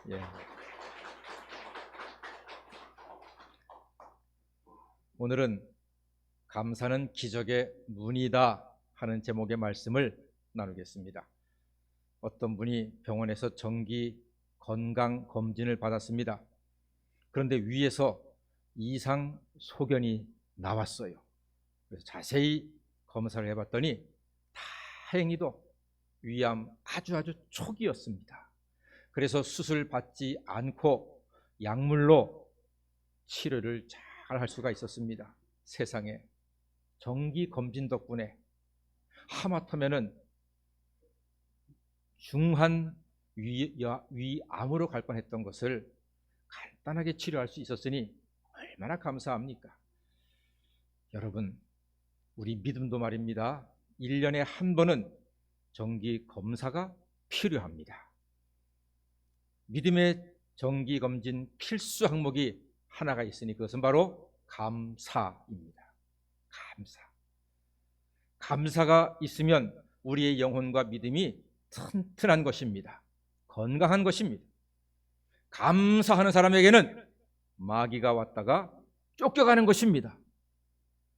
예. 오늘은 감사는 기적의 문이다 하는 제목의 말씀을 나누겠습니다. 어떤 분이 병원에서 정기 건강 검진을 받았습니다. 그런데 위에서 이상 소견이 나왔어요. 그래서 자세히 검사를 해봤더니 다행히도 위암 아주 초기였습니다. 그래서 수술 받지 않고 약물로 치료를 잘 할 수가 있었습니다. 세상에 정기 검진 덕분에 하마터면은 중한 위암으로 갈 뻔했던 것을 간단하게 치료할 수 있었으니 얼마나 감사합니까? 여러분, 우리 믿음도 말입니다. 1년에 한 번은 정기 검사가 필요합니다. 믿음의 정기 검진 필수 항목이 하나가 있으니 그것은 바로 감사입니다. 감사가 있으면 우리의 영혼과 믿음이 튼튼한 것입니다. 건강한 것입니다. 감사하는 사람에게는 마귀가 왔다가 쫓겨가는 것입니다.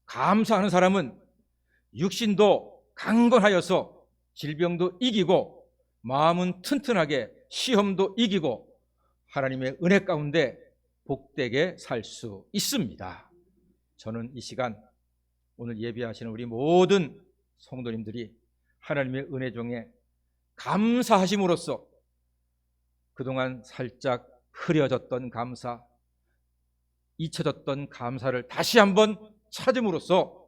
감사하는 사람은 육신도 강건하여서 질병도 이기고 마음은 튼튼하게 시험도 이기고 하나님의 은혜 가운데 복되게 살 수 있습니다. 저는 이 시간 오늘 예배하시는 우리 모든 성도님들이 하나님의 은혜 중에 감사하심으로써 그동안 살짝 흐려졌던 감사, 잊혀졌던 감사를 다시 한번 찾음으로써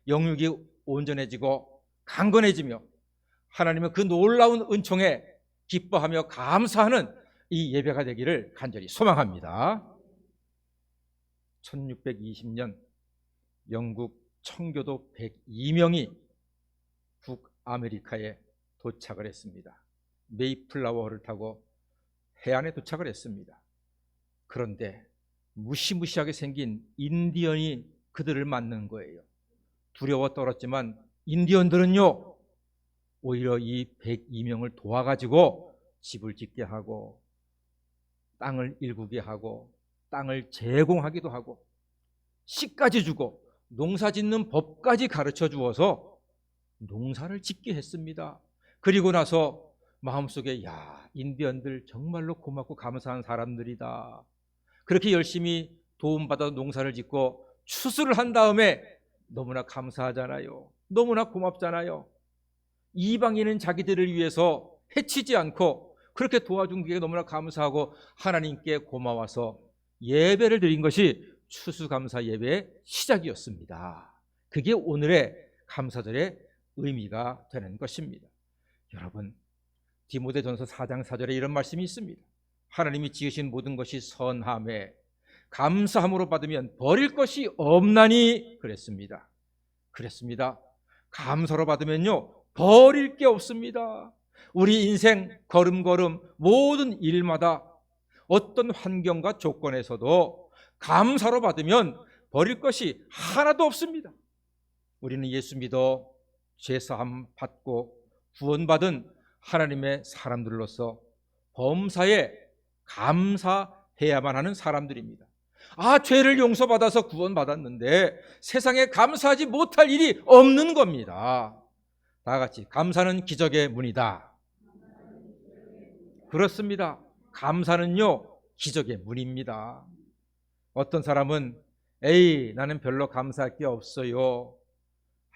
영육이 온전해지고 강건해지며 하나님의 그 놀라운 은총에 기뻐하며 감사하는 이 예배가 되기를 간절히 소망합니다. 1620년 영국 청교도 102명이 북아메리카에 도착을 했습니다. 메이플라워를 타고 해안에 도착을 했습니다. 그런데 무시무시하게 생긴 인디언이 그들을 맞는 거예요. 두려워 떨었지만 인디언들은요 오히려 이 102명을 도와가지고 집을 짓게 하고 땅을 일구게 하고 땅을 제공하기도 하고 씨까지 주고 농사 짓는 법까지 가르쳐 주어서 농사를 짓게 했습니다. 그리고 나서 마음속에 인디언들 정말로 고맙고 감사한 사람들이다. 그렇게 열심히 도움받아 농사를 짓고 추수를 한 다음에 너무나 감사하잖아요. 너무나 고맙잖아요. 이방인은 자기들을 위해서 해치지 않고 그렇게 도와준 게 너무나 감사하고 하나님께 고마워서 예배를 드린 것이 추수감사 예배의 시작이었습니다. 그게 오늘의 감사절의 의미가 되는 것입니다. 여러분, 디모데전서 4장 4절에 이런 말씀이 있습니다. 하나님이 지으신 모든 것이 선함에 감사함으로 받으면 버릴 것이 없나니 그랬습니다. 감사로 받으면요 버릴 게 없습니다. 우리 인생 걸음걸음 모든 일마다 어떤 환경과 조건에서도 감사로 받으면 버릴 것이 하나도 없습니다. 우리는 예수 믿어 죄사함 받고 구원받은 하나님의 사람들로서 범사에 감사해야만 하는 사람들입니다. 죄를 용서받아서 구원받았는데 세상에 감사하지 못할 일이 없는 겁니다. 다 같이 감사는 기적의 문이다. 그렇습니다. 감사는요 기적의 문입니다. 어떤 사람은 나는 별로 감사할 게 없어요.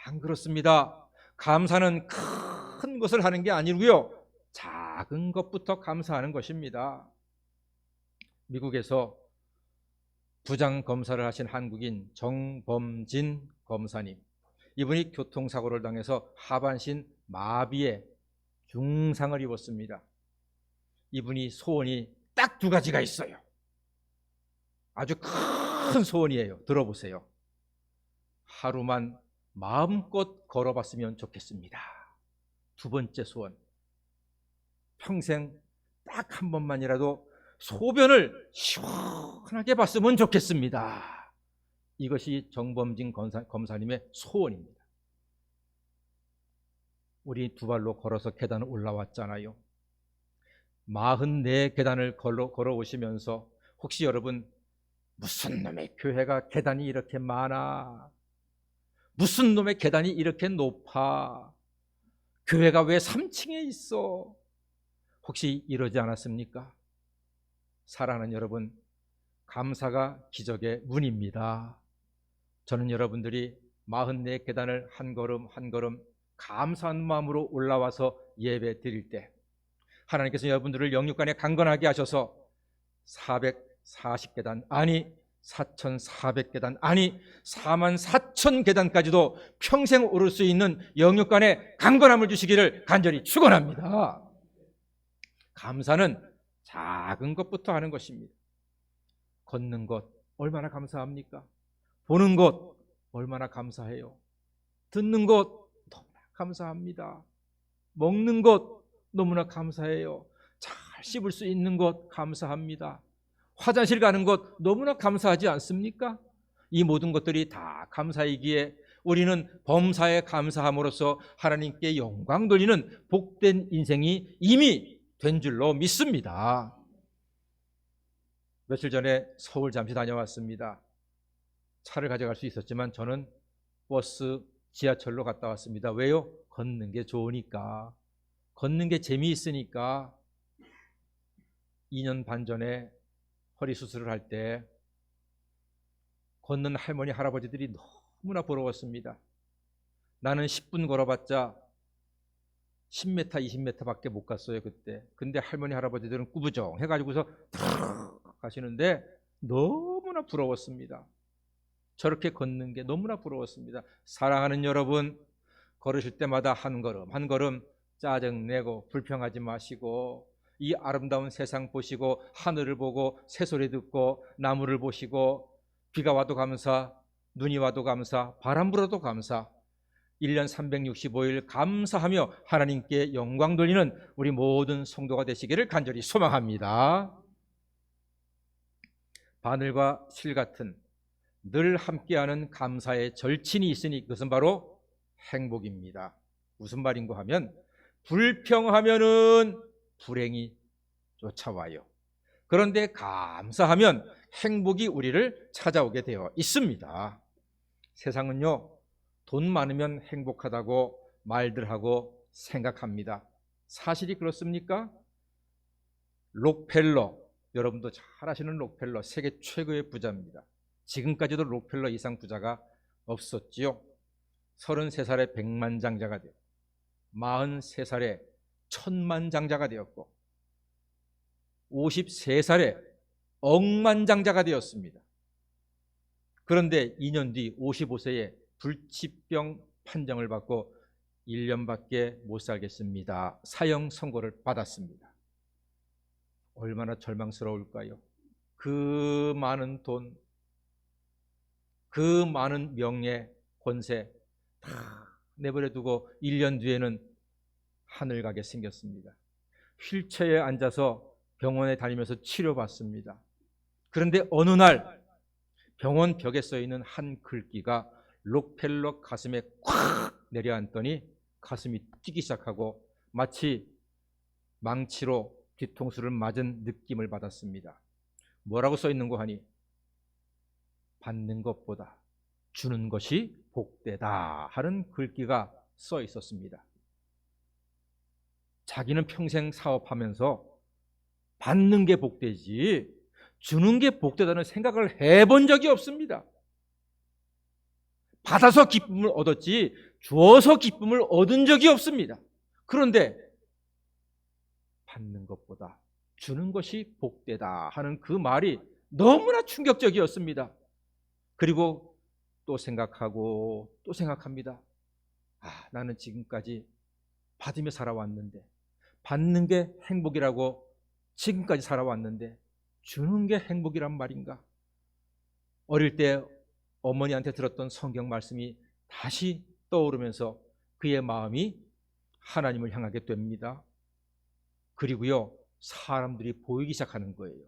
안 그렇습니다. 감사는 큰 것을 하는 게 아니고요 작은 것부터 감사하는 것입니다. 미국에서 부장검사를 하신 한국인 정범진 검사님, 이분이 교통사고를 당해서 하반신 마비에 중상을 입었습니다. 이분이 소원이 딱 2가지가 있어요. 아주 큰 소원이에요. 들어보세요. 하루만 마음껏 걸어봤으면 좋겠습니다. 2번째 소원, 평생 딱 한 번만이라도 소변을 시원하게 봤으면 좋겠습니다. 이것이 정범진 검사님의 소원입니다. 우리 2발로 걸어서 계단을 올라왔잖아요. 44계단을 걸어오시면서 혹시 여러분 무슨 놈의 교회가 계단이 이렇게 많아? 무슨 놈의 계단이 이렇게 높아? 교회가 왜 3층에 있어? 혹시 이러지 않았습니까? 사랑하는 여러분, 감사가 기적의 문입니다. 저는 여러분들이 44계단을 한 걸음 한 걸음 감사한 마음으로 올라와서 예배 드릴 때 하나님께서 여러분들을 영육간에 강건하게 하셔서 440계단 아니 4400계단 아니 44,000계단까지도 평생 오를 수 있는 영육간에 강건함을 주시기를 간절히 축원합니다. 감사는 작은 것부터 하는 것입니다. 걷는 것 얼마나 감사합니까? 보는 것 얼마나 감사해요. 듣는 것 너무나 감사합니다. 먹는 것 너무나 감사해요. 잘 씹을 수 있는 것 감사합니다. 화장실 가는 것 너무나 감사하지 않습니까? 이 모든 것들이 다 감사이기에 우리는 범사에 감사함으로써 하나님께 영광 돌리는 복된 인생이 이미 된 줄로 믿습니다. 며칠 전에 서울 잠시 다녀왔습니다. 차를 가져갈 수 있었지만 저는 버스, 지하철로 갔다 왔습니다. 왜요? 걷는 게 좋으니까. 걷는 게 재미있으니까. 2년 반 전에 허리 수술을 할 때 걷는 할머니, 할아버지들이 너무나 부러웠습니다. 나는 10분 걸어봤자 10m, 20m 밖에 못 갔어요, 그때. 근데 할머니, 할아버지들은 꾸부정 해가지고서 가시는데 너무나 부러웠습니다. 저렇게 걷는 게 너무나 부러웠습니다. 사랑하는 여러분, 걸으실 때마다 한 걸음 한 걸음 짜증내고 불평하지 마시고 이 아름다운 세상 보시고 하늘을 보고 새소리 듣고 나무를 보시고 비가 와도 감사, 눈이 와도 감사, 바람 불어도 감사, 1년 365일 감사하며 하나님께 영광 돌리는 우리 모든 성도가 되시기를 간절히 소망합니다. 바늘과 실 같은 늘 함께하는 감사의 절친이 있으니 그것은 바로 행복입니다. 무슨 말인가 하면 불평하면은 불행이 쫓아와요. 그런데 감사하면 행복이 우리를 찾아오게 되어 있습니다. 세상은요, 돈 많으면 행복하다고 말들 하고 생각합니다. 사실이 그렇습니까? 록펠러, 여러분도 잘 아시는 록펠러, 세계 최고의 부자입니다. 지금까지도 록펠러 이상 부자가 없었지요. 33살에 백만장자가 되었고 43살에 천만장자가 되었고 53살에 억만장자가 되었습니다. 그런데 2년 뒤 55세에 불치병 판정을 받고 1년밖에 못 살겠습니다. 사형 선고를 받았습니다. 얼마나 절망스러울까요? 그 많은 돈, 그 많은 명예, 권세 다 내버려 두고 1년 뒤에는 하늘 가게 생겼습니다. 휠체어에 앉아서 병원에 다니면서 치료받습니다. 그런데 어느 날 병원 벽에 써 있는 한 글귀가 록펠러 가슴에 콱 내려앉더니 가슴이 뛰기 시작하고 마치 망치로 뒤통수를 맞은 느낌을 받았습니다. 뭐라고 써 있는고 하니 받는 것보다 주는 것이 복되다 하는 글귀가 써 있었습니다. 자기는 평생 사업하면서 받는 게 복되지 주는 게 복되다는 생각을 해본 적이 없습니다. 받아서 기쁨을 얻었지 주어서 기쁨을 얻은 적이 없습니다. 그런데 받는 것보다 주는 것이 복되다 하는 그 말이 너무나 충격적이었습니다. 그리고 또 생각하고 또 생각합니다. 나는 지금까지 받으며 살아왔는데 받는 게 행복이라고 지금까지 살아왔는데 주는 게 행복이란 말인가? 어릴 때 어머니한테 들었던 성경 말씀이 다시 떠오르면서 그의 마음이 하나님을 향하게 됩니다. 그리고요, 사람들이 보이기 시작하는 거예요.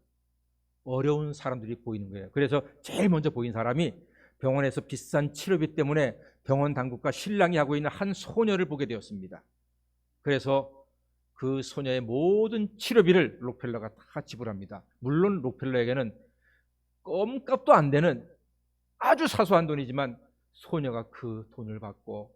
어려운 사람들이 보이는 거예요. 그래서 제일 먼저 보인 사람이 병원에서 비싼 치료비 때문에 병원 당국과 신랑이 하고 있는 한 소녀를 보게 되었습니다. 그래서 그 소녀의 모든 치료비를 록펠러가 다 지불합니다. 물론 록펠러에게는 껌값도 안 되는 아주 사소한 돈이지만 소녀가 그 돈을 받고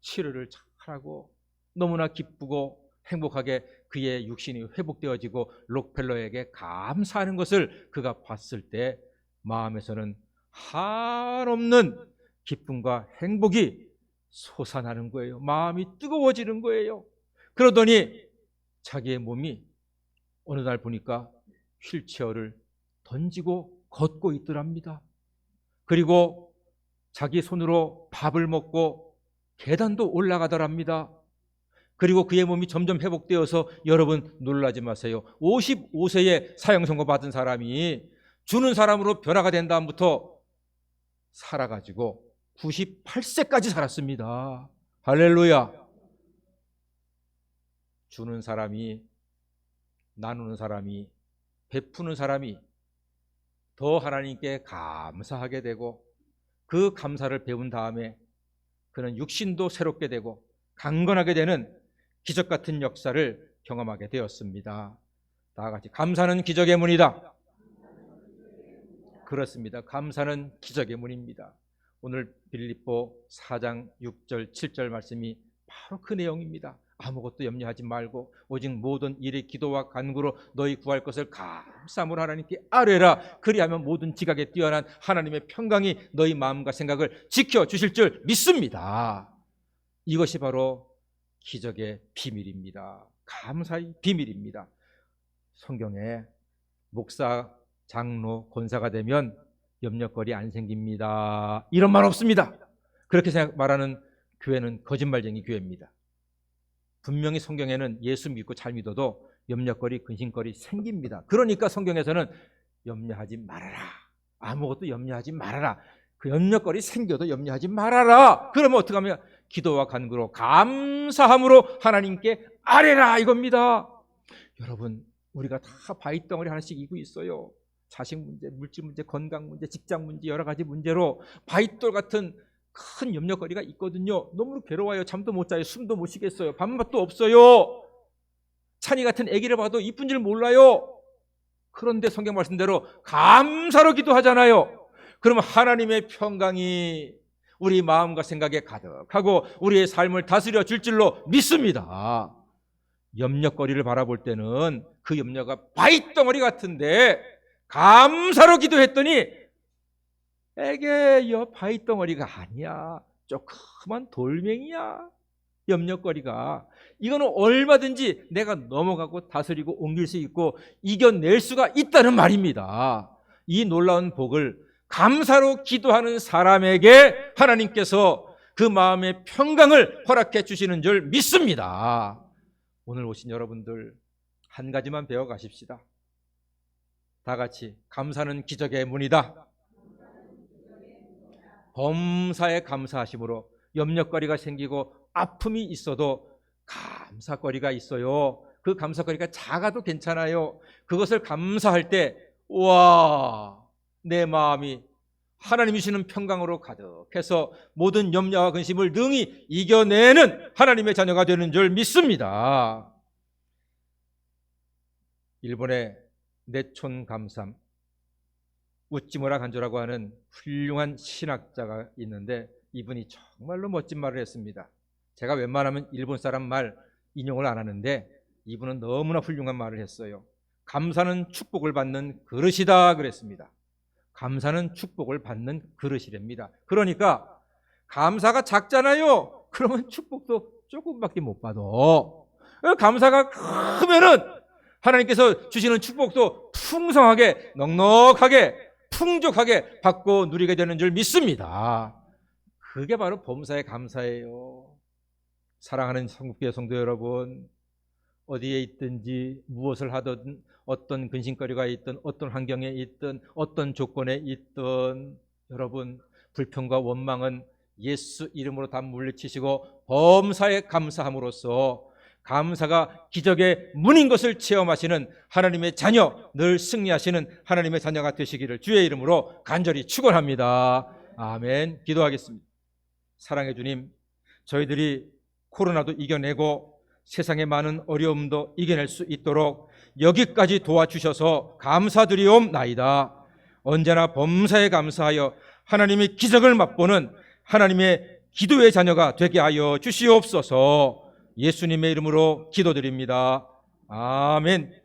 치료를 잘하고 너무나 기쁘고 행복하게 그의 육신이 회복되어지고 록펠러에게 감사하는 것을 그가 봤을 때 마음에서는 한없는 기쁨과 행복이 솟아나는 거예요. 마음이 뜨거워지는 거예요. 그러더니 자기의 몸이 어느 날 보니까 휠체어를 던지고 걷고 있더랍니다. 그리고 자기 손으로 밥을 먹고 계단도 올라가더랍니다. 그리고 그의 몸이 점점 회복되어서, 여러분 놀라지 마세요. 55세에 사형선고 받은 사람이 주는 사람으로 변화가 된 다음부터 살아가지고 98세까지 살았습니다. 할렐루야. 주는 사람이, 나누는 사람이, 베푸는 사람이 더 하나님께 감사하게 되고, 그 감사를 배운 다음에 그는 육신도 새롭게 되고 강건하게 되는 기적 같은 역사를 경험하게 되었습니다. 다 같이 감사는 기적의 문이다. 그렇습니다. 감사는 기적의 문입니다. 오늘 빌립보 4장 6절 7절 말씀이 바로 그 내용입니다. 아무것도 염려하지 말고 오직 모든 일의 기도와 간구로 너희 구할 것을 감사함으로 하나님께 아뢰라. 그리하면 모든 지각에 뛰어난 하나님의 평강이 너희 마음과 생각을 지켜주실 줄 믿습니다. 이것이 바로 기적의 비밀입니다. 감사의 비밀입니다. 성경에 목사, 장로, 권사가 되면 염려거리 안 생깁니다, 이런 말 없습니다. 그렇게 말하는 교회는 거짓말쟁이 교회입니다. 분명히 성경에는 예수 믿고 잘 믿어도 염려거리, 근심거리 생깁니다. 그러니까 성경에서는 염려하지 말아라, 아무것도 염려하지 말아라, 그 염려거리 생겨도 염려하지 말아라. 그러면 어떻게 하면 기도와 간구로 감사함으로 하나님께 아뢰라, 이겁니다. 여러분, 우리가 다 바위덩어리 하나씩 이고 있어요. 자식 문제, 물질 문제, 건강 문제, 직장 문제, 여러 가지 문제로 바위돌 같은 큰 염려거리가 있거든요. 너무 괴로워요. 잠도 못 자요. 숨도 못 쉬겠어요. 밥맛도 없어요. 찬이 같은 아기를 봐도 이쁜 줄 몰라요. 그런데 성경 말씀대로 감사로 기도하잖아요. 그러면 하나님의 평강이 우리 마음과 생각에 가득하고 우리의 삶을 다스려 줄 줄로 믿습니다. 염려거리를 바라볼 때는 그 염려가 바위덩어리 같은데 감사로 기도했더니 에게 바위덩어리가 아니야, 조그만 돌멩이야. 염려거리가 이거는 얼마든지 내가 넘어가고 다스리고 옮길 수 있고 이겨낼 수가 있다는 말입니다. 이 놀라운 복을 감사로 기도하는 사람에게 하나님께서 그 마음의 평강을 허락해 주시는 줄 믿습니다. 오늘 오신 여러분들 한 가지만 배워 가십시다. 다 같이 감사는 기적의 문이다. 범사에 감사하심으로 염려거리가 생기고 아픔이 있어도 감사거리가 있어요. 그 감사거리가 작아도 괜찮아요. 그것을 감사할 때 와, 내 마음이 하나님이 주시는 평강으로 가득해서 모든 염려와 근심을 능히 이겨내는 하나님의 자녀가 되는 줄 믿습니다. 일본의 내촌 감삼 우찌무라 간조라고 하는 훌륭한 신학자가 있는데 이분이 정말로 멋진 말을 했습니다. 제가 웬만하면 일본 사람 말 인용을 안 하는데 이분은 너무나 훌륭한 말을 했어요. 감사는 축복을 받는 그릇이다 그랬습니다. 감사는 축복을 받는 그릇이랍니다. 그러니까 감사가 작잖아요. 그러면 축복도 조금밖에 못 받아. 감사가 크면은 하나님께서 주시는 축복도 풍성하게, 넉넉하게, 풍족하게 받고 누리게 되는 줄 믿습니다. 그게 바로 범사의 감사예요. 사랑하는 성국교회 성도 여러분, 어디에 있든지 무엇을 하든 어떤 근심거리가 있든 어떤 환경에 있든 어떤 조건에 있든 여러분 불평과 원망은 예수 이름으로 다 물리치시고 범사에 감사함으로써 감사가 기적의 문인 것을 체험하시는 하나님의 자녀, 늘 승리하시는 하나님의 자녀가 되시기를 주의 이름으로 간절히 축원합니다. 아멘. 기도하겠습니다. 사랑의 주님, 저희들이 코로나도 이겨내고 세상의 많은 어려움도 이겨낼 수 있도록 여기까지 도와주셔서 감사드리옵나이다. 언제나 범사에 감사하여 하나님의 기적을 맛보는 하나님의 기도의 자녀가 되게 하여 주시옵소서. 예수님의 이름으로 기도드립니다. 아멘.